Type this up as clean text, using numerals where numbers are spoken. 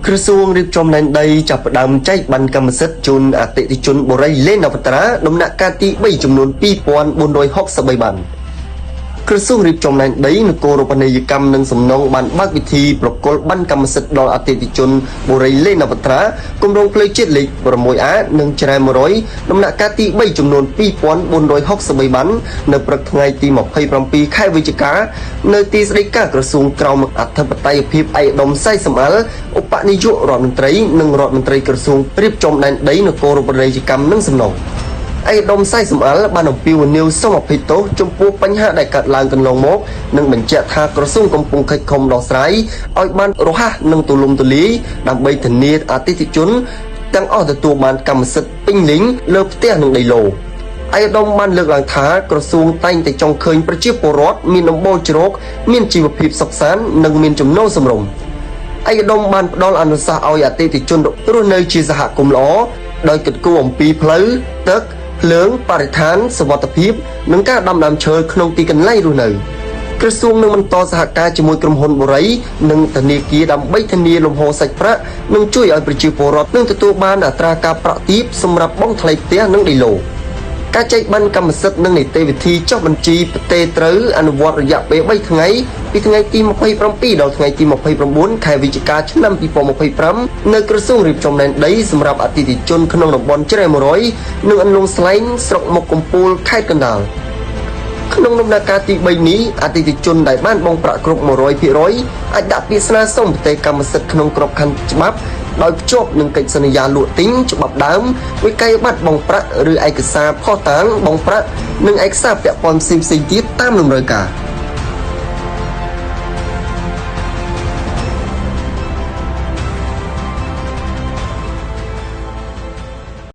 ក្រសួងរៀបចំដែនដីចាប់ផ្ដើមចែកបានកម្មសិទ្ធិជូនអតិថិជនបុរីលេងនវត្រាដំណាក់កាលទី3ចំនួន2463បានក្រសួងរៀបចំដែនដីនគររូបនីយកម្មនិងសំណង់បានបើកវិធីប្រគល់បានកម្មសិទ្ធិដល់អតិថិជនបុរីលេងនវត្រាគម្រោងផ្លូវជាតិលេខ 6A និងច្រែ100ដំណាក់កាលទី3ចំនួន2463បាននៅព្រឹកថ្ងៃទី27ខែវិច្ឆិកានៅទីស្តីការក្រសួងក្រមអធិបតេយ្យភាពឯកឧត្តមសៃសំអល់ឧបនាយករដ្ឋមន្ត្រីនិងរដ្ឋមន្ត្រីក្រសួងរៀបចំដែនដីនគររូបនីយកម្មនិងសំណង់ឯកឧត្តមសៃសំអល់បានអំពាវនាវសូមអភ័យទោសចំពោះបញ្ហាដែលកើតឡើងកន្លងមកនិងបញ្ជាក់ថាក្រសួងកំពុងខិតខំដោះស្រាយឲ្យបានរហ័សនិងទូលំទូលាយដើម្បីធានាអតិថិជនទាំងអស់ទទួលបានកម្មសិទ្ធិពេញលេញលើផ្ទះនិងដីឡូឯកឧត្តមបានលើកឡើងថាក្រសួងតែងតែចង់ឃើញប្រជាពលរដ្ឋមានដំបូលជ្រកមានជីវភាពសុខសាន្តនិងមានចំណូលសម្រុងឯកឧត្តមបានផ្ដល់អនុសាសន៍ឲ្យអតិថិជនរស់នៅជាសហគមន៍ល្អដោយគិតគូរអំពីផ្លូវទឹកភ្លើងបរិស្ថានសុវត្ថិភាពនិងការដាំដើមឈើក្នុងទីកន្លែងរស់នៅក្រសួងនឹងបន្តសហការជាមួយក្រុមហ៊ុនបុរីនិងធនាគារដើម្បីធានាលំហូរសាច់ប្រាក់និងជួយឲ្យប្រជាពលរដ្ឋនឹងទទួលបានអត្រាការប្រាក់ទាបសម្រាប់បង់ថ្លៃផ្ទះនិងដីឡូការចែកបានកម្មសិទ្ធិនិងនីតិវិធីចុះបញ្ជីផ្ទេរត្រូវអនុវត្តរយៈពេល3ថ្ងៃពីថ្ងៃទី27ដល់ថ្ងៃទី29ខែវិច្ឆិកាឆ្នាំ2025នៅក្រសួងរៀបចំដែនដីសម្រាប់អតិថិជនក្នុងតំបន់ច្រែ100និងអន្លង់ស្លែងស្រុកមុខកំពូលខេត្តកណ្ដាលក្នុងដំណាក់កាលទី3នេះអតិថិជនដែលបានបង់ប្រាក់គ្រប់ 100% អាចដាក់ពាក្យស្នើសុំផ្ទេរកម្មសិទ្ធិក្នុងក្របខ័ណ្ឌច្បាប់ដោយភ្ជាប់នឹងកិច្ចសន្យាលក់ទិញច្បាប់ដើមវិក័យប័ត្របង់ប្រាក់ឬឯកសារភស្តុតាងបង់ប្រាក់និងឯកសារពាក់ព័ន្ធផ្សេងៗទៀតតាមតម្រូវការ